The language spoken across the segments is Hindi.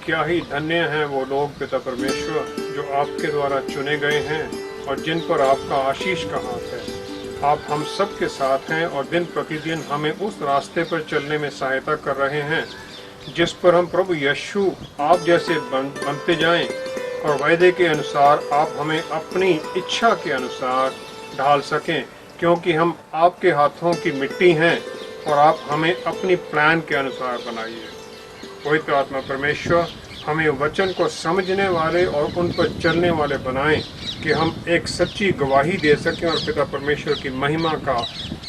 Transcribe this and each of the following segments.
क्या ही धन्य हैं वो लोग पिता परमेश्वर जो आपके द्वारा चुने गए हैं और जिन पर आपका आशीष का हाथ है। आप हम सब के साथ हैं और दिन प्रतिदिन हमें उस रास्ते पर चलने में सहायता कर रहे हैं जिस पर हम प्रभु यीशु आप जैसे बनते जाएं और वायदे के अनुसार आप हमें अपनी इच्छा के अनुसार ढाल सकें, क्योंकि हम आपके हाथों की मिट्टी हैं और आप हमें अपनी प्लान के अनुसार बनाइए। पवित्र आत्मा परमेश्वर हमें वचन को समझने वाले और उन पर चलने वाले बनाएं कि हम एक सच्ची गवाही दे सकें और पिता परमेश्वर की महिमा का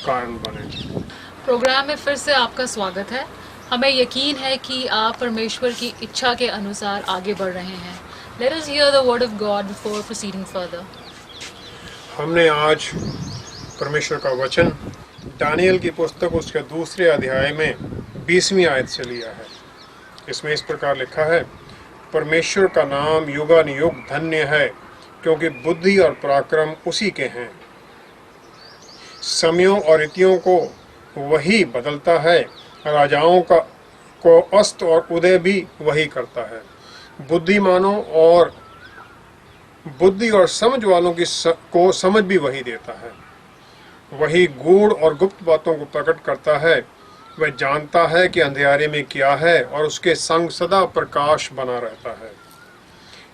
कारण बने। प्रोग्राम में फिर से आपका स्वागत है। हमें यकीन है कि आप परमेश्वर की इच्छा के अनुसार आगे बढ़ रहे हैं। Let us hear the word of God before proceeding further. हमने आज परमेश्वर का वचन दानियल की पुस्तक उसके दूसरे अध्याय में 20वीं आयत से लिया है। इसमें इस प्रकार लिखा है, परमेश्वर का नाम युगानुयुग धन्य है, क्योंकि बुद्धि और पराक्रम उसी के हैं। समयों और ऋतुओं को वही बदलता है, राजाओं को अस्त और उदय भी वही करता है। बुद्धि और समझ वालों को समझ भी वही देता है। वही गूढ़ और गुप्त बातों को प्रकट करता है। वह जानता है कि अंधेरे में क्या है और उसके संग सदा प्रकाश बना रहता है।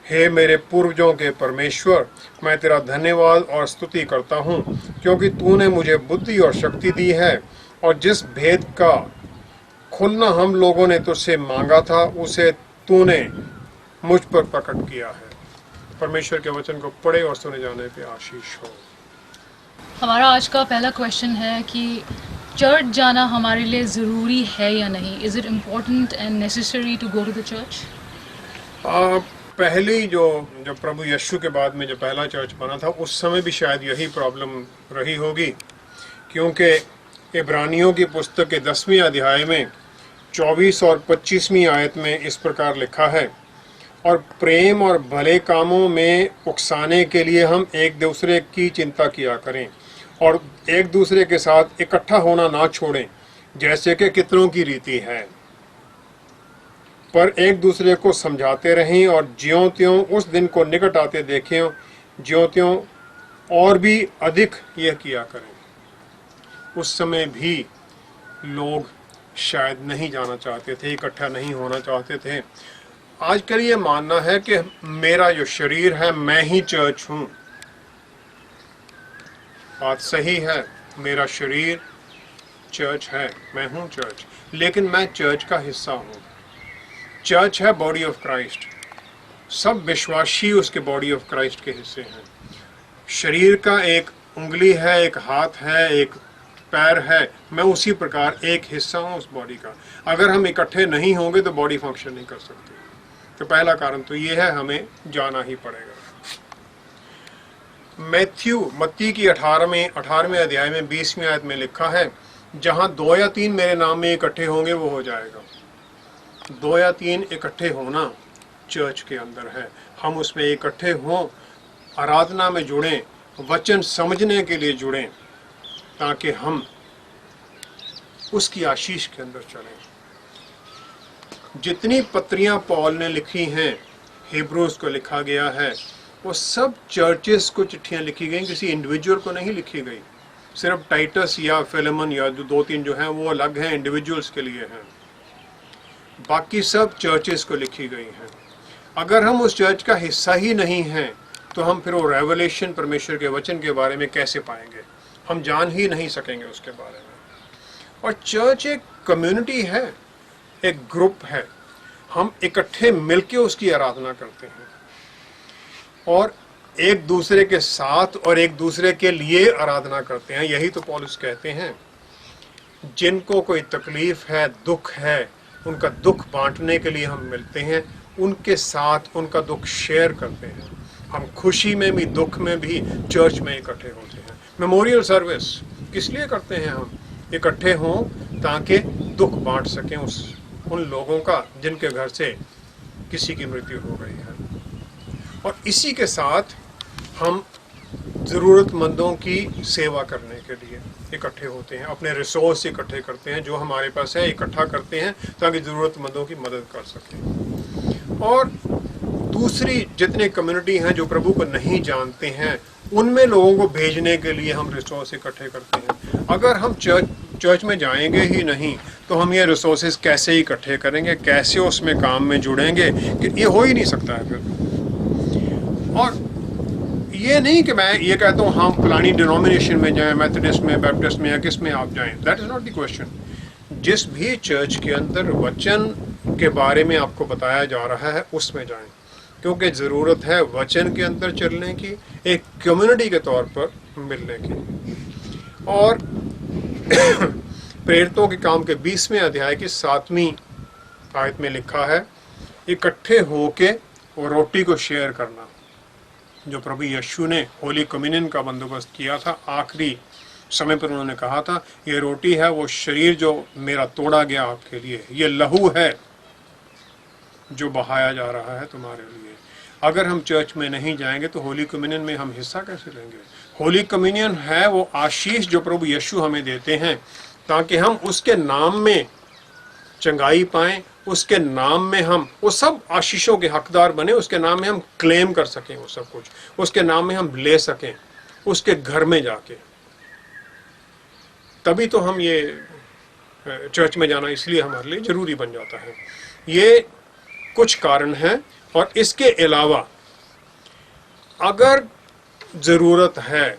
हे मेरे पूर्वजों के परमेश्वर, मैं तेरा धन्यवाद और स्तुति करता हूँ, क्योंकि तूने मुझे बुद्धि और शक्ति दी है और जिस भेद का खुलना हम लोगों ने तुझसे मांगा था उसे तूने मुझ पर प्रकट किया है। परमेश्वर के वचन को पढ़े और सुने जाने पे आशीष हो। हमारा आज का पहला क्वेश्चन है कि चर्च जाना हमारे लिए ज़रूरी है या नहीं? Is it important and necessary to go to the church? पहली जो प्रभु यीशु के बाद में जो पहला चर्च बना था उस समय भी शायद यही प्रॉब्लम रही होगी, क्योंकि इब्रानियों की पुस्तक के 10वें अध्याय में 24 और 25वीं आयत में इस प्रकार लिखा है, और प्रेम और भले कामों में उकसाने के लिए हम एक दूसरे की चिंता किया करें और एक दूसरे के साथ इकट्ठा होना ना छोड़ें, जैसे कि कितनों की रीति है, पर एक दूसरे को समझाते रहें और ज्यों त्यों उस दिन को निकट आते देखें, ज्यों त्यों और भी अधिक यह किया करें। उस समय भी लोग शायद नहीं जाना चाहते थे, इकट्ठा नहीं होना चाहते थे। आजकल ये मानना है कि मेरा जो शरीर है मैं ही चर्च हूँ। बात सही है, मेरा शरीर चर्च है, मैं हूँ चर्च, लेकिन मैं चर्च का हिस्सा हूँ। चर्च है बॉडी ऑफ क्राइस्ट, सब विश्वासी उसके बॉडी ऑफ क्राइस्ट के हिस्से हैं। शरीर का एक उंगली है, एक हाथ है, एक पैर है, मैं उसी प्रकार एक हिस्सा हूँ उस बॉडी का। अगर हम इकट्ठे नहीं होंगे तो बॉडी फंक्शन नहीं कर सकती। तो पहला कारण तो ये है, हमें जाना ही पड़ेगा। मत्ती की 18वें अध्याय में 20वीं आयत में लिखा है, जहां 2 या 3 मेरे नाम में इकट्ठे होंगे वो हो जाएगा। 2 या 3 इकट्ठे होना चर्च के अंदर है। हम उसमें इकट्ठे हों, आराधना में जुड़ें, वचन समझने के लिए जुड़ें, ताकि हम उसकी आशीष के अंदर चलें। जितनी पत्रियां पौल ने लिखी हैं, हिब्रूज को लिखा गया है, वो सब चर्चेस को चिट्ठियां लिखी गई, किसी इंडिविजुअल को नहीं लिखी गई। सिर्फ टाइटस या फिलेमन या 2-3 जो हैं वो अलग हैं, इंडिविजुअल्स के लिए हैं। बाकी सब चर्चेस को लिखी गई हैं। अगर हम उस चर्च का हिस्सा ही नहीं हैं तो हम फिर वो रेवलेशन परमेश्वर के वचन के बारे में कैसे पाएंगे? हम जान ही नहीं सकेंगे उसके बारे में। और चर्च एक कम्युनिटी है, एक ग्रुप है। हम इकट्ठे मिलके उसकी आराधना करते हैं और एक दूसरे के साथ और एक दूसरे के लिए आराधना करते हैं। यही तो पौलुस कहते हैं, जिनको कोई तकलीफ है, दुख है, उनका दुख बांटने के लिए हम मिलते हैं, उनके साथ उनका दुख शेयर करते हैं। हम खुशी में भी दुख में भी चर्च में इकट्ठे होते हैं। मेमोरियल सर्विस किस लिए करते हैं? हम इकट्ठे हों ताकि दुख बांट सकें उन लोगों का जिनके घर से किसी की मृत्यु हो गई है। और इसी के साथ हम ज़रूरतमंदों की सेवा करने के लिए इकट्ठे होते हैं, अपने रिसोर्स इकट्ठे करते हैं, जो हमारे पास है इकट्ठा करते हैं ताकि ज़रूरतमंदों की मदद कर सकें। और दूसरी जितने कम्युनिटी हैं जो प्रभु को नहीं जानते हैं, उनमें लोगों को भेजने के लिए हम रिसोर्स इकट्ठे करते हैं। अगर हम चर्च में जाएंगे ही नहीं तो हम ये रिसोर्सेज कैसे इकट्ठे करेंगे, कैसे उसमें काम में जुड़ेंगे, कि ये हो ही नहीं सकता है फिर। और ये नहीं कि मैं ये कहता हूँ हम फलानी डिनोमिनेशन में जाएं, मेथोडिस्ट में, बैप्टिस्ट में या किस में आप जाएं, that is not the question. जिस भी चर्च के अंदर वचन के बारे में आपको बताया जा रहा है उसमें जाएं, क्योंकि ज़रूरत है वचन के अंदर चलने की, एक कम्युनिटी के तौर पर मिलने की। और प्रेरितों के काम के 20वें अध्याय की 7वीं आयत में लिखा है, इकट्ठे होके वो रोटी को शेयर करना। जो प्रभु यीशु ने होली कम्युनियन का बंदोबस्त किया था, आखिरी समय पर उन्होंने कहा था, ये रोटी है वो शरीर जो मेरा तोड़ा गया आपके लिए, ये लहू है जो बहाया जा रहा है तुम्हारे लिए। अगर हम चर्च में नहीं जाएंगे तो होली कम्युनियन में हम हिस्सा कैसे लेंगे? होली कम्युनियन है वो आशीष जो प्रभु यीशु हमें देते हैं, ताकि हम उसके नाम में चंगाई पाएं, उसके नाम में हम वो सब आशीषों के हकदार बने, उसके नाम में हम क्लेम कर सकें वो सब कुछ, उसके नाम में हम ले सकें उसके घर में जाके। तभी तो हम ये चर्च में जाना इसलिए हमारे लिए जरूरी बन जाता है। ये कुछ कारण हैं। और इसके अलावा अगर ज़रूरत है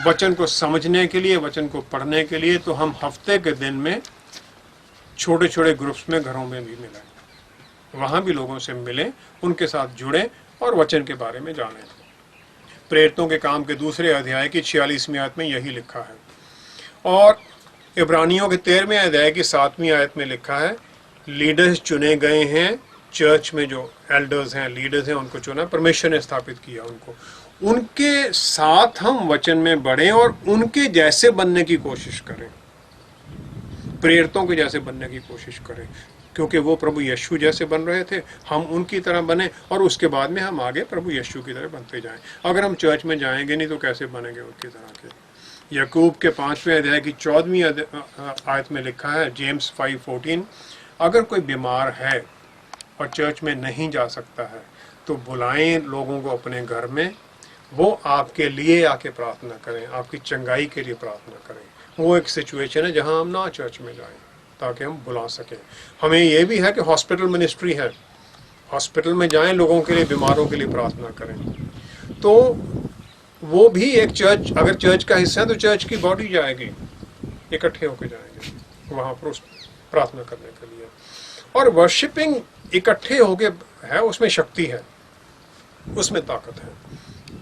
वचन को समझने के लिए, वचन को पढ़ने के लिए, तो हम हफ्ते के दिन में छोटे छोटे ग्रुप्स में घरों में भी मिलें, वहाँ भी लोगों से मिलें, उनके साथ जुड़ें और वचन के बारे में जानें। प्रेरितों के काम के 2 अध्याय की 46वीं आयत में यही लिखा है। और इब्रानियों के 13वें अध्याय की 7वीं आयत में लिखा है, लीडर्स चुने गए हैं, चर्च में जो एल्डर्स हैं, लीडर्स हैं, उनको चुना, परमेश्वर ने स्थापित किया उनको, उनके साथ हम वचन में बढ़ें और उनके जैसे बनने की कोशिश करें, प्रेरितों के जैसे बनने की कोशिश करें, क्योंकि वो प्रभु यीशु जैसे बन रहे थे, हम उनकी तरह बने और उसके बाद में हम आगे प्रभु यीशु की तरह बनते जाएं। अगर हम चर्च में जाएंगे नहीं तो कैसे बनेंगे उनकी तरह के? याकूब के 5वें अध्याय की 14वीं आयत में लिखा है, जेम्स 5:14, अगर कोई बीमार है और चर्च में नहीं जा सकता है तो बुलाएं लोगों को अपने घर में, वो आपके लिए आके प्रार्थना करें, आपकी चंगाई के लिए प्रार्थना करें। वो एक सिचुएशन है जहां हम ना चर्च में जाएं ताकि हम बुला सकें। हमें ये भी है कि हॉस्पिटल मिनिस्ट्री है, हॉस्पिटल में जाएं, लोगों के लिए, बीमारों के लिए प्रार्थना करें। तो वो भी एक चर्च, अगर चर्च का हिस्सा है तो चर्च की बॉडी जाएगी, इकट्ठे होकर जाएंगे वहाँ पर प्रार्थना करने के लिए। और वर्शिपिंग इकट्ठे होके है, उसमें शक्ति है, उसमें ताकत है।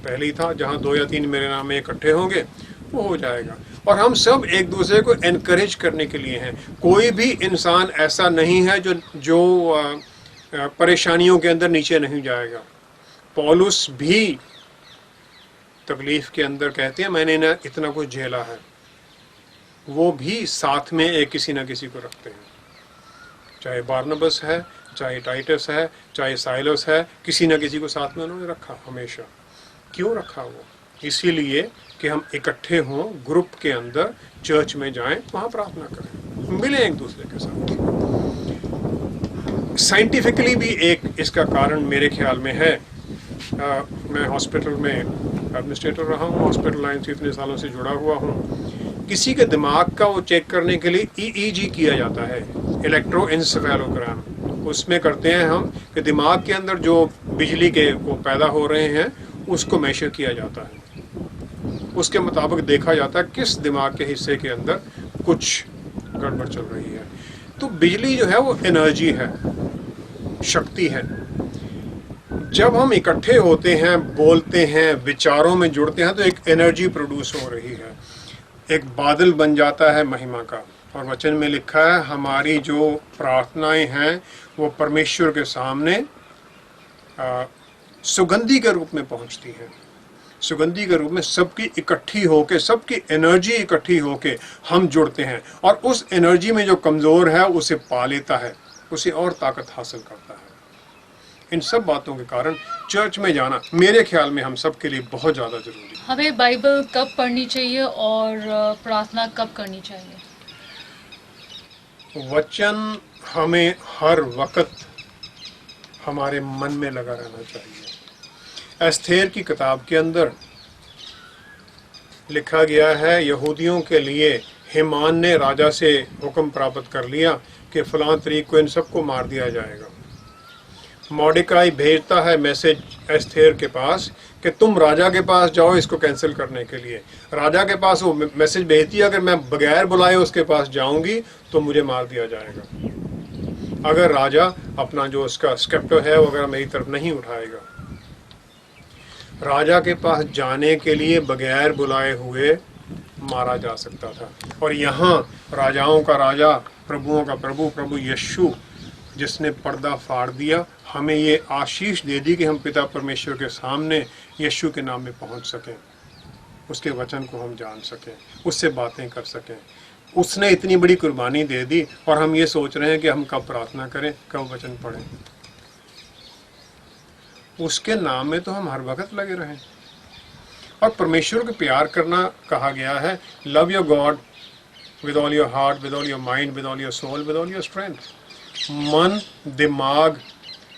पहले ही था, जहाँ 2 या 3 मेरे नाम में इकट्ठे होंगे वो हो जाएगा। और हम सब एक दूसरे को एनकरेज करने के लिए हैं। कोई भी इंसान ऐसा नहीं है जो परेशानियों के अंदर नीचे नहीं जाएगा। पौलुस भी तकलीफ के अंदर कहते हैं, मैंने ना इतना कुछ झेला है, वो भी साथ में एक किसी न किसी को रखते हैं, चाहे बारनबस है, चाहे टाइटस है, चाहे साइलस है, किसी न किसी को साथ में उन्होंने रखा हमेशा। क्यों रखा? वो इसीलिए कि हम इकट्ठे हों, ग्रुप के अंदर चर्च में जाएं, वहाँ प्रार्थना करें, मिलें एक दूसरे के साथ। साइंटिफिकली भी एक इसका कारण मेरे ख्याल में है। मैं हॉस्पिटल में एडमिनिस्ट्रेटर रहा हूँ, हॉस्पिटल लाइन से इतने सालों से जुड़ा हुआ हूँ। किसी के दिमाग का वो चेक करने के लिए EEG किया जाता है, इलेक्ट्रोएन्सेफेलोग्राम। उसमें करते हैं हम कि दिमाग के अंदर जो बिजली के वो पैदा हो रहे हैं उसको मेजर किया जाता है, उसके मुताबिक देखा जाता है किस दिमाग के हिस्से के अंदर कुछ गड़बड़ चल रही है। तो बिजली जो है वो एनर्जी है, शक्ति है। जब हम इकट्ठे होते हैं, बोलते हैं, विचारों में जुड़ते हैं, तो एक एनर्जी प्रोड्यूस हो रही है, एक बादल बन जाता है महिमा का। और वचन में लिखा है, हमारी जो प्रार्थनाएं हैं वो परमेश्वर के सामने सुगंधी के रूप में पहुंचती हैं, सुगंधी के रूप में सबकी इकट्ठी होके, सबकी एनर्जी इकट्ठी होके हम जुड़ते हैं, और उस एनर्जी में जो कमज़ोर है उसे पा लेता है, उसे और ताकत हासिल करता है। इन सब बातों के कारण चर्च में जाना मेरे ख्याल में हम सब के लिए बहुत ज़्यादा ज़रूरी है। हमें बाइबल कब पढ़नी चाहिए और प्रार्थना कब करनी चाहिए? वचन हमें हर वक्त हमारे मन में लगा रहना चाहिए। एस्थेर की किताब के अंदर लिखा गया है, यहूदियों के लिए हेमान ने राजा से हुक्म प्राप्त कर लिया कि फलां तरीक को इन सबको मार दिया जाएगा। मॉर्डिकाई भेजता है मैसेज एस्थेर के पास कि तुम राजा के पास जाओ इसको कैंसिल करने के लिए। राजा के पास वो मैसेज भेजती है, अगर मैं बगैर बुलाए उसके पास जाऊंगी तो मुझे मार दिया जाएगा। अगर राजा अपना जो उसका स्केप्टर है वो अगर मेरी तरफ नहीं उठाएगा। राजा के पास जाने के लिए बगैर बुलाए हुए मारा जा सकता था। और यहाँ राजाओं का राजा, प्रभुओं का प्रभु, प्रभु यीशु, जिसने पर्दा फाड़ दिया, हमें ये आशीष दे दी कि हम पिता परमेश्वर के सामने यीशु के नाम में पहुंच सकें, उसके वचन को हम जान सकें, उससे बातें कर सकें। उसने इतनी बड़ी कुर्बानी दे दी और हम ये सोच रहे हैं कि हम कब प्रार्थना करें, कब वचन पढ़ें। उसके नाम में तो हम हर वक्त लगे रहें। और परमेश्वर को प्यार करना कहा गया है, love your God with all your heart, with all your mind, with all your soul, with all your strength. मन, दिमाग,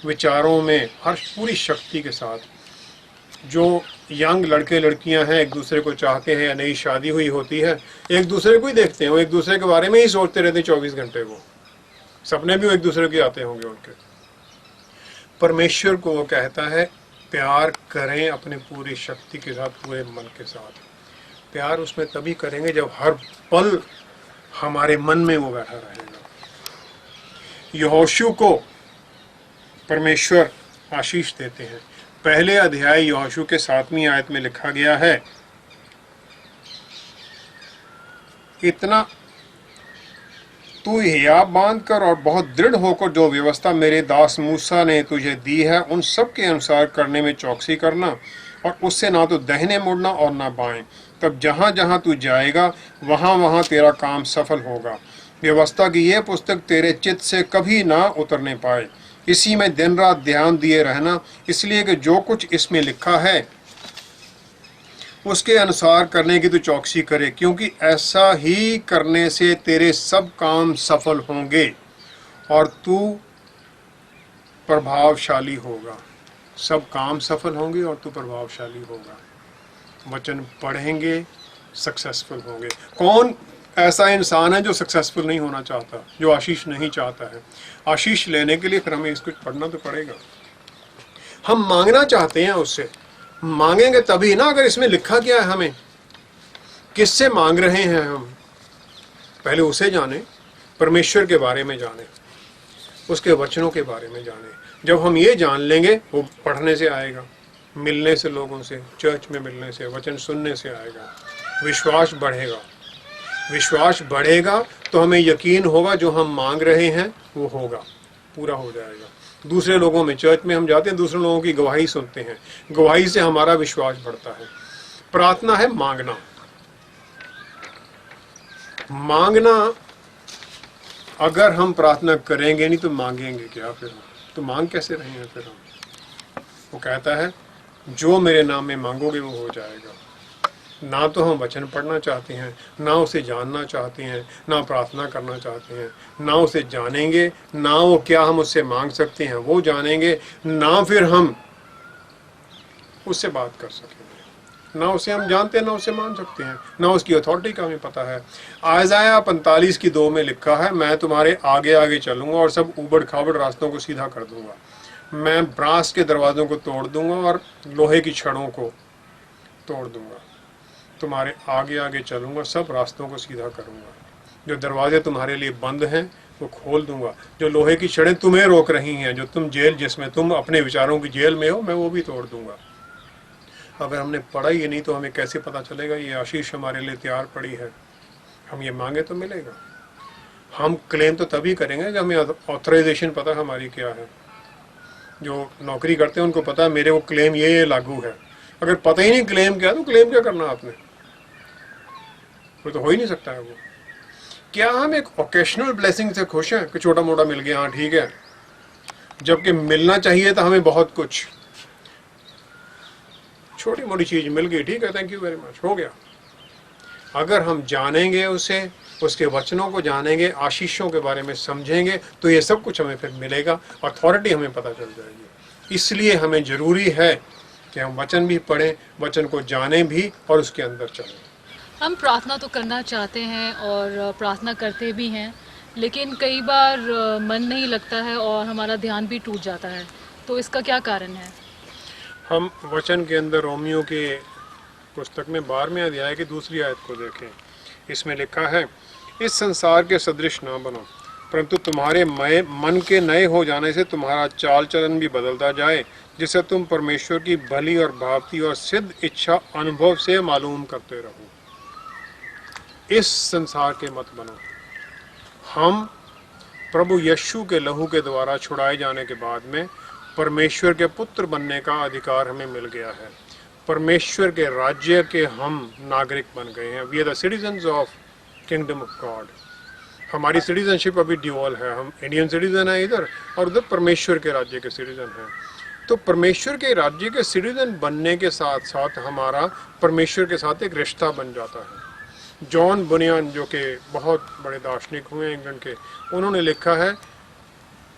विचारों में हर पूरी शक्ति के साथ। जो यंग लड़के लड़कियां हैं एक दूसरे को चाहते हैं या नई शादी हुई होती है, एक दूसरे को ही देखते हैं, वो एक दूसरे के बारे में ही सोचते रहते हैं 24 घंटे। वो सपने भी एक दूसरे के आते होंगे उनके। परमेश्वर को वो कहता है प्यार करें अपने पूरी शक्ति के साथ, पूरे मन के साथ। प्यार उसमें तभी करेंगे जब हर पल हमारे मन में वो बैठा रहेगा। यहोशू को परमेश्वर आशीष देते हैं। पहले अध्याय यहोशू के 7वीं आयत में लिखा गया है, इतना तू हियाब बांध कर और बहुत दृढ़ होकर जो व्यवस्था मेरे दास मूसा ने तुझे दी है उन सब के अनुसार करने में चौकसी करना, और उससे ना तो दाहिने मुड़ना और ना बाएं। तब जहाँ जहाँ तू जाएगा वहाँ वहाँ तेरा काम सफल होगा। व्यवस्था की यह पुस्तक तेरे चित्त से कभी ना उतरने पाए। इसी में दिन रात ध्यान दिए रहना, इसलिए कि जो कुछ इसमें लिखा है उसके अनुसार करने की तू चौकसी करे, क्योंकि ऐसा ही करने से तेरे सब काम सफल होंगे और तू प्रभावशाली होगा। सब काम सफल होंगे और तू प्रभावशाली होगा। वचन पढ़ेंगे, सक्सेसफुल होंगे। कौन ऐसा इंसान है जो सक्सेसफुल नहीं होना चाहता, जो आशीष नहीं चाहता है? आशीष लेने के लिए फिर हमें इसको पढ़ना तो पड़ेगा। हम मांगना चाहते हैं उससे, मांगेंगे तभी ना। अगर इसमें लिखा क्या है, हमें किससे मांग रहे हैं हम, पहले उसे जाने, परमेश्वर के बारे में जाने, उसके वचनों के बारे में जाने। जब हम ये जान लेंगे, वो पढ़ने से आएगा, मिलने से, लोगों से, चर्च में मिलने से, वचन सुनने से आएगा। विश्वास बढ़ेगा। विश्वास बढ़ेगा तो हमें यकीन होगा जो हम मांग रहे हैं वो होगा, पूरा हो जाएगा। दूसरे लोगों में, चर्च में हम जाते हैं, दूसरे लोगों की गवाही सुनते हैं, गवाही से हमारा विश्वास बढ़ता है। प्रार्थना है मांगना। मांगना, अगर हम प्रार्थना करेंगे नहीं तो मांगेंगे क्या फिर हम? तो मांग कैसे रहे हैं फिर हम? वो कहता है जो मेरे नाम में मांगोगे वो हो जाएगा। ना तो हम वचन पढ़ना चाहते हैं, ना उसे जानना चाहते हैं, ना प्रार्थना करना चाहते हैं, ना उसे जानेंगे, ना वो क्या हम उससे मांग सकते हैं वो जानेंगे, ना फिर हम उससे बात कर सकेंगे। ना उसे हम जानते हैं, ना उसे मान सकते हैं, ना उसकी अथॉरिटी का हमें पता है। आयजाया 45:2 में लिखा है, मैं तुम्हारे आगे आगे चलूंगा और सब उबड़ खाबड़ रास्तों को सीधा कर दूंगा। मैं ब्रास के दरवाजों को तोड़ दूंगा और लोहे की छड़ों को तोड़ दूंगा। तुम्हारे आगे आगे चलूंगा, सब रास्तों को सीधा करूंगा। जो दरवाजे तुम्हारे लिए बंद हैं वो खोल दूंगा। जो लोहे की छड़ें तुम्हें रोक रही हैं, जो तुम जेल, जिसमें तुम अपने विचारों की जेल में हो, मैं वो भी तोड़ दूंगा। अगर हमने पढ़ा ही नहीं तो हमें कैसे पता चलेगा ये आशीष हमारे लिए तैयार पड़ी है? हम ये मांगे तो मिलेगा। हम क्लेम तो तभी करेंगे जब हमें ऑथराइजेशन पता हमारी क्या है। जो नौकरी करते हैं उनको पता है मेरे वो क्लेम ये लागू है। अगर पता ही नहीं क्लेम क्या, तो क्लेम क्या करना आपने? वो तो हो ही नहीं सकता है वो। क्या हम एक ओकेशनल ब्लेसिंग से खुश हैं कि छोटा मोटा मिल गया, हाँ ठीक है, जबकि मिलना चाहिए था हमें बहुत कुछ। छोटी मोटी चीज मिल गई, ठीक है, थैंक यू वेरी मच, हो गया। अगर हम जानेंगे उसे, उसके वचनों को जानेंगे, आशीषों के बारे में समझेंगे, तो ये सब कुछ हमें फिर मिलेगा, अथॉरिटी हमें पता चल जाएगी। इसलिए हमें ज़रूरी है कि हम वचन भी पढ़ें, वचन को जानें भी और उसके अंदर चलें। हम प्रार्थना तो करना चाहते हैं और प्रार्थना करते भी हैं, लेकिन कई बार मन नहीं लगता है और हमारा ध्यान भी टूट जाता है, तो इसका क्या कारण है? हम वचन के अंदर रोमियो के पुस्तक में 12वें अध्याय की दूसरी आयत को देखें। इसमें लिखा है, इस संसार के सदृश ना बनो, परंतु तुम्हारे मन के नए हो जाने से तुम्हारा चाल चलन भी बदलता जाए, जिससे तुम परमेश्वर की भली और भावती और सिद्ध इच्छा अनुभव से मालूम करते रहो। इस संसार के मत बनो। हम प्रभु यीशु के लहू के द्वारा छुड़ाए जाने के बाद में परमेश्वर के पुत्र बनने का अधिकार हमें मिल गया है। परमेश्वर के राज्य के हम नागरिक बन गए हैं। We are the citizens of kingdom of God. हमारी सिटीजनशिप अभी ड्यूअल है, हम इंडियन सिटीजन है इधर, और उधर परमेश्वर के राज्य के सिटीजन हैं। तो परमेश्वर के राज्य के सिटीजन बनने के साथ साथ हमारा परमेश्वर के साथ एक रिश्ता बन जाता है। जॉन बुनियान, जो कि बहुत बड़े दार्शनिक हुए इंग्लैंड के, उन्होंने लिखा है,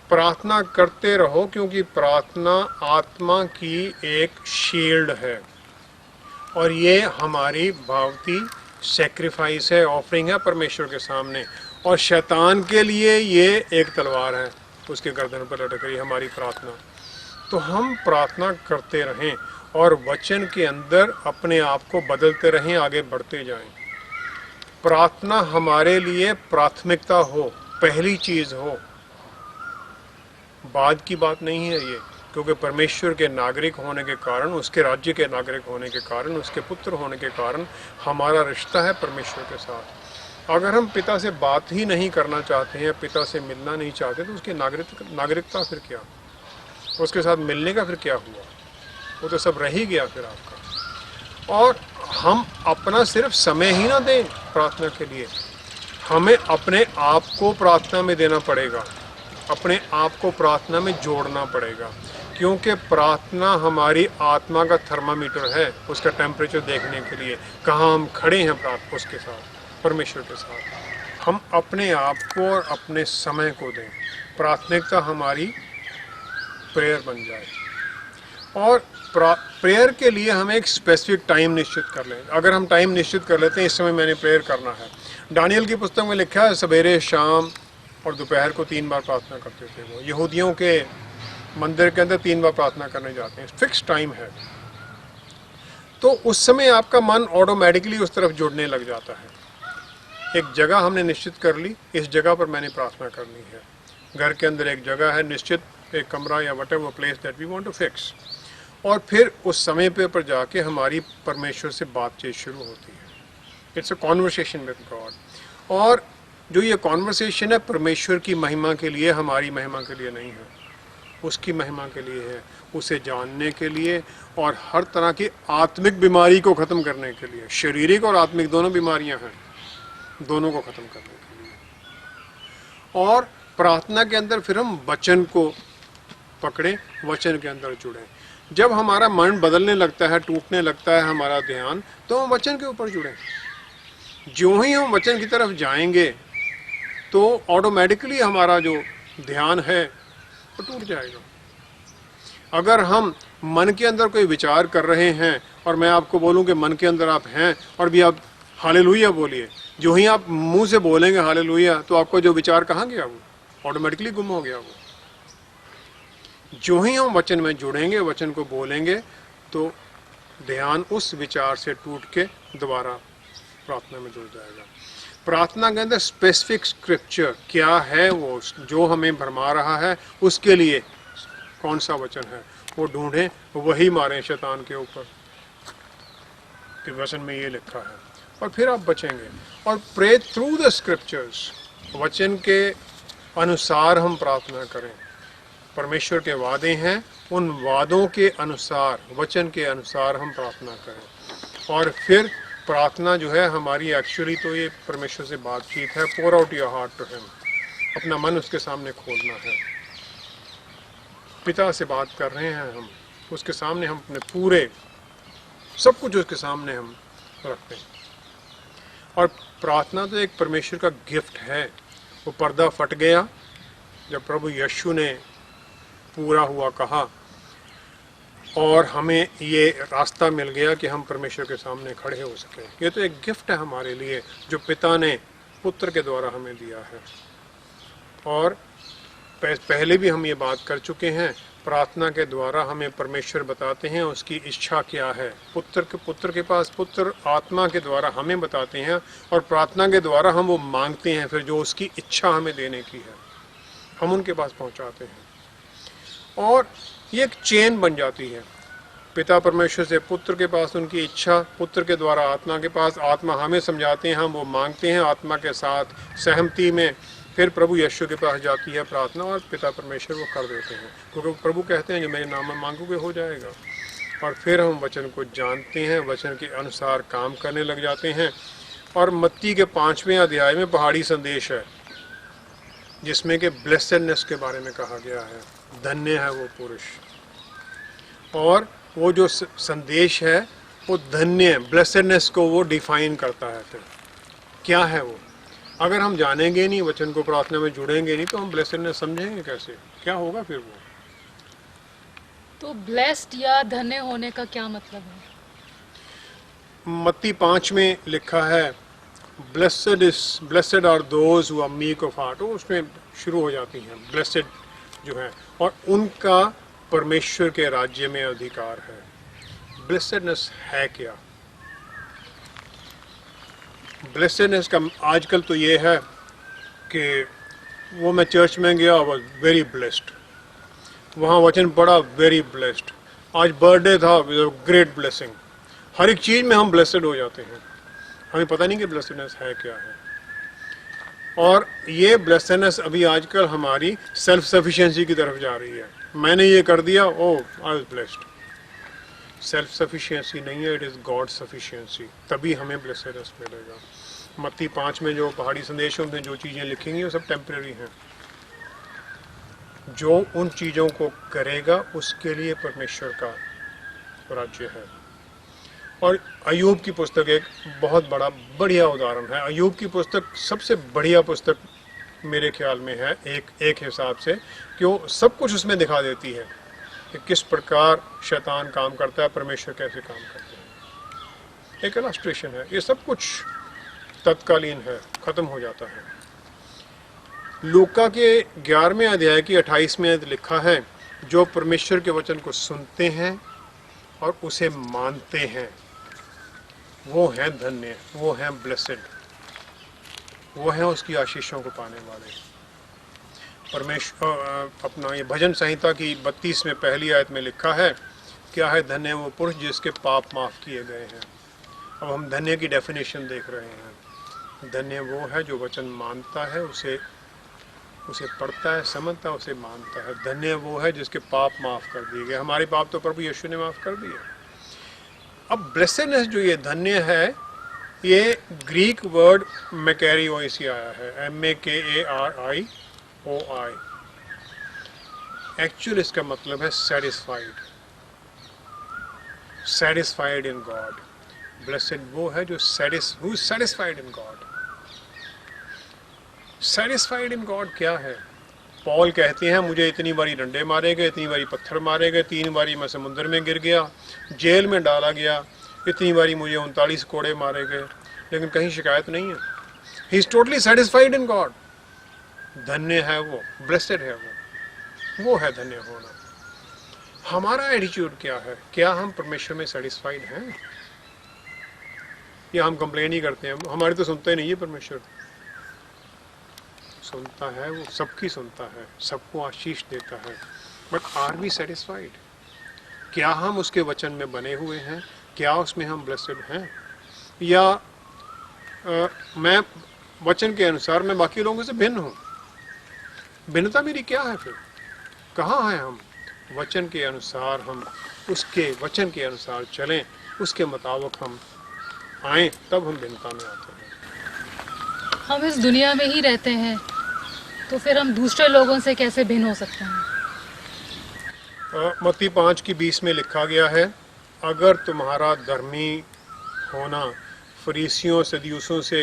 प्रार्थना करते रहो क्योंकि प्रार्थना आत्मा की एक शील्ड है और ये हमारी भावती सेक्रीफाइस है, ऑफरिंग है परमेश्वर के सामने, और शैतान के लिए ये एक तलवार है, उसके गर्दन पर लटक रही हमारी प्रार्थना। तो हम प्रार्थना करते रहें और वचन के अंदर अपने आप को बदलते रहें, आगे बढ़ते जाएं। प्रार्थना हमारे लिए प्राथमिकता हो, पहली चीज हो, बाद की बात नहीं है ये, क्योंकि परमेश्वर के नागरिक होने के कारण, उसके राज्य के नागरिक होने के कारण, उसके पुत्र होने के कारण हमारा रिश्ता है परमेश्वर के साथ। अगर हम पिता से बात ही नहीं करना चाहते हैं, पिता से मिलना नहीं चाहते, तो उसकी नागरिकता फिर क्या, उसके साथ मिलने का फिर क्या हुआ? वो तो सब रह ही गया फिर आपका। और हम अपना सिर्फ समय ही ना दें प्रार्थना के लिए, हमें अपने आप को प्रार्थना में देना पड़ेगा, अपने आप को प्रार्थना में जोड़ना पड़ेगा, क्योंकि प्रार्थना हमारी आत्मा का थर्मामीटर है, उसका टेम्परेचर देखने के लिए कहाँ हम खड़े हैं प्रार्थना उसके साथ, परमेश्वर के साथ। हम अपने आप को और अपने समय को दें, प्राथमिकता हमारी प्रेयर बन जाए, और प्रेयर के लिए हमें एक स्पेसिफिक टाइम निश्चित कर लें। अगर हम टाइम निश्चित कर लेते हैं, इस समय मैंने प्रेयर करना है। दानियल की पुस्तक में लिखा है, सवेरे, शाम और दोपहर को 3 बार प्रार्थना करते थे वो। यहूदियों के मंदिर के अंदर 3 बार प्रार्थना करने जाते हैं, फिक्स टाइम है। तो उस समय आपका मन ऑटोमेटिकली उस तरफ जुड़ने लग जाता है। एक जगह हमने निश्चित कर ली, इस जगह पर मैंने प्रार्थना करनी है। घर के अंदर एक जगह है निश्चित, एक कमरा या whatever place that we want to fix, और फिर उस समय पे पर जाके हमारी परमेश्वर से बातचीत शुरू होती है। It's a conversation with God, और जो ये कॉन्वर्सेशन है परमेश्वर की महिमा के लिए, हमारी महिमा के लिए नहीं है, उसकी महिमा के लिए है, उसे जानने के लिए और हर तरह की आत्मिक बीमारी को ख़त्म करने के लिए। शारीरिक और आत्मिक दोनों बीमारियां हैं, दोनों को ख़त्म करने के लिए। और प्रार्थना के अंदर फिर हम वचन को पकड़ें, वचन के अंदर जुड़ें। जब हमारा मन बदलने लगता है, टूटने लगता है हमारा ध्यान, तो हम वचन के ऊपर जुड़ें। जो ही हम वचन की तरफ जाएंगे तो ऑटोमेटिकली हमारा जो ध्यान है वो टूट जाएगा। अगर हम मन के अंदर कोई विचार कर रहे हैं और मैं आपको बोलूं कि मन के अंदर आप हैं और भी आप हालेलुया बोलिए, जो ही आप मुंह से बोलेंगे हालेलुया, तो आपको जो विचार कहाँ गया, वो ऑटोमेटिकली गुम हो गया। वो जो ही हम वचन में जुड़ेंगे, वचन को बोलेंगे, तो ध्यान उस विचार से टूट के दोबारा प्रार्थना में जुड़ जाएगा। प्रार्थना के अंदर स्पेसिफिक स्क्रिप्चर क्या है, वो जो हमें भरमा रहा है, उसके लिए कौन सा वचन है वो ढूंढें, वही मारें शैतान के ऊपर कि वचन में ये लिखा है, और फिर आप बचेंगे। और प्रे थ्रू द स्क्रिप्चर्स, वचन के अनुसार हम प्रार्थना करें। परमेश्वर के वादे हैं, उन वादों के अनुसार, वचन के अनुसार हम प्रार्थना करें। और फिर प्रार्थना जो है हमारी एक्चुअली तो ये परमेश्वर से बातचीत है। Pour out your heart to him, अपना मन उसके सामने खोलना है। पिता से बात कर रहे हैं हम, उसके सामने हम अपने पूरे सब कुछ उसके सामने हम रखते हैं। और प्रार्थना तो एक परमेश्वर का गिफ्ट है। वो पर्दा फट गया जब प्रभु यीशु ने पूरा हुआ कहा, और हमें ये रास्ता मिल गया कि हम परमेश्वर के सामने खड़े हो सकें। ये तो एक गिफ्ट है हमारे लिए जो पिता ने पुत्र के द्वारा हमें दिया है। और पहले भी हम ये बात कर चुके हैं, प्रार्थना के द्वारा हमें परमेश्वर बताते हैं उसकी इच्छा क्या है। पुत्र के पास पुत्र आत्मा के द्वारा हमें बताते हैं, और प्रार्थना के द्वारा हम वो मांगते हैं, फिर जो उसकी इच्छा हमें देने की है हम उनके पास पहुंचाते हैं। और ये एक चेन बन जाती है, पिता परमेश्वर से पुत्र के पास उनकी इच्छा, पुत्र के द्वारा आत्मा के पास, आत्मा हमें समझाते हैं, हम वो मांगते हैं आत्मा के साथ सहमति में, फिर प्रभु यीशु के पास जाती है प्रार्थना, और पिता परमेश्वर वो कर देते हैं, क्योंकि प्रभु कहते हैं जो मेरे नाम में मांगोगे हो जाएगा। और फिर हम वचन को जानते हैं, वचन के अनुसार काम करने लग जाते हैं। और मत्ती के 5वें अध्याय में पहाड़ी संदेश है, जिसमें कि ब्लेसेडनेस के बारे में कहा गया है, धन्य है वो पुरुष। और वो जो संदेश है वो धन्य, ब्लेसेडनेस को वो डिफाइन करता है। फिर क्या है वो? अगर हम जानेंगे नहीं, वचन को प्रार्थना में जुड़ेंगे नहीं, तो हम ब्लेसेडनेस समझेंगे कैसे? क्या होगा फिर वो? तो ब्लेस्ड या धन्य होने का क्या मतलब है? मत्ती 5 में लिखा है blessed are those who are meek of heart. उसमें शुरू हो जाती हैं ब्लेसेड जो है, और उनका परमेश्वर के राज्य में अधिकार है। ब्लेसेडनेस है क्या? ब्लेसेडनेस का आजकल तो ये है कि वो मैं चर्च में गया, वॉज वेरी ब्लेस्ड, वहाँ वचन पढ़ा, वेरी ब्लेस्ड, आज बर्थडे था, ग्रेट ब्लेसिंग। हर एक चीज़ में हम ब्लेसेड हो जाते हैं, हमें पता नहीं कि ब्लेसेडनेस है क्या है। और ये ब्लेसेडनेस अभी आजकल हमारी सेल्फ सफिशिएंसी की तरफ जा रही है। मैंने ये कर दिया, oh I was blessed. Self sufficiency नहीं है, इट इज़ गॉड सफिशिएंसी, तभी हमें ब्लेसेडनेस मिलेगा। मत्ती 5 में जो पहाड़ी संदेशों में जो चीज़ें लिखेंगी वो सब टेम्परेरी हैं। जो उन चीज़ों को करेगा उसके लिए परमेश्वर का राज्य है। और अय्यूब की पुस्तक एक बहुत बढ़िया उदाहरण है। अय्यूब की पुस्तक सबसे बढ़िया पुस्तक मेरे ख्याल में है, एक हिसाब से, क्यों सब कुछ उसमें दिखा देती है कि किस प्रकार शैतान काम करता है, परमेश्वर कैसे काम करते हैं। एक इलस्ट्रेशन है, ये सब कुछ तत्कालीन है, खत्म हो जाता है। लूका के 11वें अध्याय की 28वें लिखा है, जो परमेश्वर के वचन को सुनते हैं और उसे मानते हैं वो हैं धन्य, वो हैं ब्लेसेड, वो हैं उसकी आशीषों को पाने वाले। परमेश्वर अपना ये भजन संहिता की 32 में पहली आयत में लिखा है, क्या है धन्य वो पुरुष जिसके पाप माफ किए गए हैं। अब हम धन्य की डेफिनेशन देख रहे हैं। धन्य वो है जो वचन मानता है, उसे पढ़ता है, समझता है, उसे मानता है। धन्य वो है जिसके पाप माफ कर दिए गए। हमारे पाप तो प्रभु यीशु ने माफ कर दिए। अब ब्लेसेडनेस जो ये धन्य है, ये ग्रीक वर्ड मैकेरियो से आया है, MAKARIOI। एक्चुअल इसका मतलब है satisfied, satisfied in God. Blessed वो है जो satisfied in God. Satisfied in God क्या है? पॉल कहते हैं, मुझे इतनी बारी डंडे मारे गए, इतनी बारी पत्थर मारे गए, 3 बारी मैं समुद्र में गिर गया, जेल में डाला गया, इतनी बारी मुझे 39 कोड़े मारे गए, लेकिन कहीं शिकायत नहीं है। He is totally satisfied in God. धन्य है वो, ब्लेसेड है वो है धन्य होना। हमारा एटीट्यूड क्या है? क्या हम परमेश्वर में सेटिस्फाइड हैं, या हम कंप्लेन ही करते हैं? हमारी तो सुनता ही नहीं है परमेश्वर। सुनता है वो, सबकी सुनता है, सबको आशीष देता है, बट आर वी सेटिस्फाइड? क्या हम उसके वचन में बने हुए हैं? क्या उसमें हम ब्लेसेड हैं? या मैं वचन के अनुसार मैं बाकी लोगों से भिन्न हूँ? भिन्नता मेरी क्या है फिर? कहाँ है हम? वचन के अनुसार हम उसके वचन के अनुसार चलें, उसके मुताबिक हम आए, तब हम भिन्नता में आते हैं। हम इस दुनिया में ही रहते हैं, तो फिर हम दूसरे लोगों से कैसे भिन्न हो सकते हैं? मत्ती 5 की 20 में लिखा गया है, अगर तुम्हारा धर्मी होना फरीसियों सदूसियों से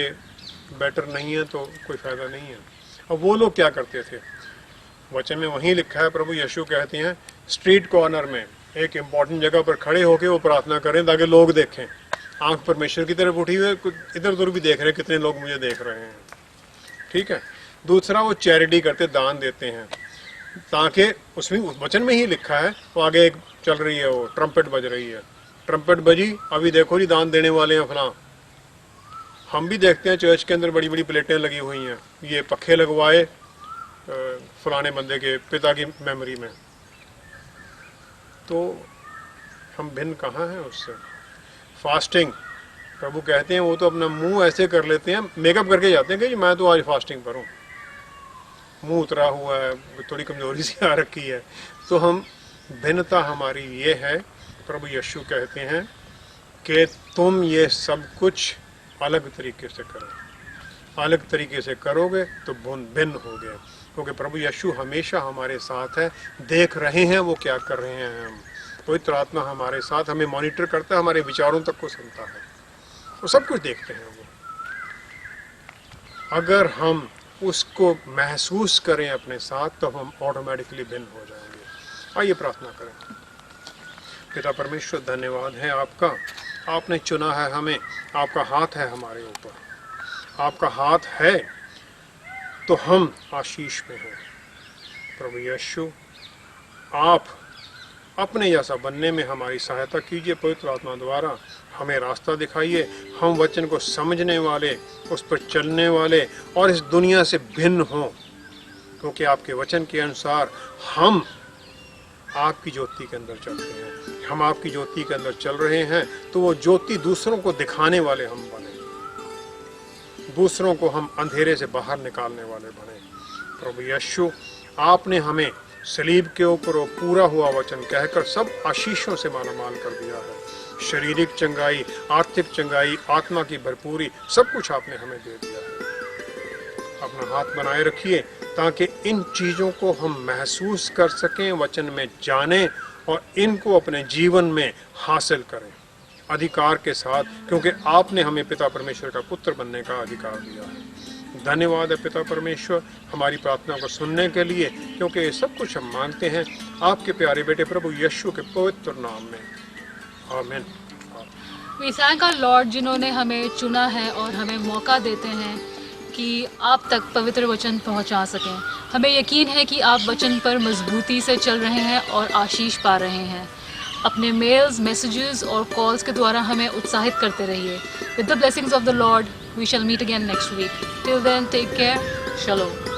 बेटर नहीं है तो कोई फ़ायदा नहीं है। अब वो लोग क्या करते थे, वचन में वहीं लिखा है, प्रभु यीशु कहते हैं स्ट्रीट कॉर्नर में एक इम्पॉर्टेंट जगह पर खड़े होकर वो प्रार्थना करें ताकि लोग देखें। आंख परमेश्वर की तरफ उठी हुई है, कुछ इधर उधर भी देख रहे हैं कितने लोग मुझे देख रहे हैं, ठीक है। दूसरा वो चैरिटी करते, दान देते हैं, ताकि उसमें वचन में ही लिखा है। वो आगे एक चल रही है, वो ट्रम्पेट बज रही है, ट्रम्पेट बजी, अभी देखो जी दान देने वाले हैं फलां। हम भी देखते हैं चर्च के अंदर बड़ी बड़ी प्लेटें लगी हुई हैं, ये पखे लगवाए फलाने बंदे के पिता की मेमोरी में, तो हम भिन्न कहाँ हैं उससे। फास्टिंग, प्रभु कहते हैं वो तो अपना मुंह ऐसे कर लेते हैं, मेकअप करके जाते हैं कि मैं तो आज फास्टिंग पर हूँ, मुंह उतरा हुआ है, थोड़ी कमजोरी सी आ रखी है। तो हम भिन्नता हमारी ये है, प्रभु यीशु कहते हैं कि तुम ये सब कुछ अलग तरीके से करो, अलग तरीके से करोगे तो भिन्न होगे, क्योंकि प्रभु यीशु हमेशा हमारे साथ है, देख रहे हैं वो क्या कर रहे हैं। हम पवित्र आत्मा हमारे साथ हमें मॉनिटर करता है, हमारे विचारों तक को सुनता है, वो सब कुछ देखते हैं वो। अगर हम उसको महसूस करें अपने साथ तो हम ऑटोमेटिकली भिन्न हो जाएंगे। आइए प्रार्थना करें। पिता परमेश्वर, धन्यवाद है आपका, आपने चुना है हमें, आपका हाथ है हमारे ऊपर, आपका हाथ है तो हम आशीष में हैं। प्रभु यीशु, आप अपने जैसा बनने में हमारी सहायता कीजिए, पवित्र आत्मा द्वारा हमें रास्ता दिखाइए, हम वचन को समझने वाले, उस पर चलने वाले और इस दुनिया से भिन्न हों, क्योंकि आपके वचन के अनुसार हम आपकी ज्योति के अंदर चलते हैं। हम आपकी ज्योति के अंदर चल रहे हैं तो वो ज्योति दूसरों को दिखाने वाले हम बने, दूसरों को हम अंधेरे से बाहर निकालने वाले बने। प्रभु यीशु, आपने हमें सलीब के ऊपर वो पूरा हुआ वचन कहकर सब आशीषों से मालामाल कर दिया है। शारीरिक चंगाई, आर्थिक चंगाई, आत्मा की भरपूरी, सब कुछ आपने हमें दे दिया है। अपना हाथ बनाए रखिए ताकि इन चीज़ों को हम महसूस कर सकें, वचन में जानें और इनको अपने जीवन में हासिल करें अधिकार के साथ, क्योंकि आपने हमें पिता परमेश्वर का पुत्र बनने का अधिकार दिया है। धन्यवाद है पिता परमेश्वर हमारी प्रार्थना को सुनने के लिए, क्योंकि ये सब कुछ हम मांगते हैं आपके प्यारे बेटे प्रभु यीशु के पवित्र नाम में, आमीन। We thank our Lord जिन्होंने हमें चुना है और हमें मौका देते हैं कि आप तक पवित्र वचन पहुंचा सकें। हमें यकीन है कि आप वचन पर मजबूती से चल रहे हैं और आशीष पा रहे हैं। अपने मेल्स, मैसेजेस और कॉल्स के द्वारा हमें उत्साहित करते रहिए। With the blessings of the Lord, we shall meet again next week. Till then, take care. Shalom.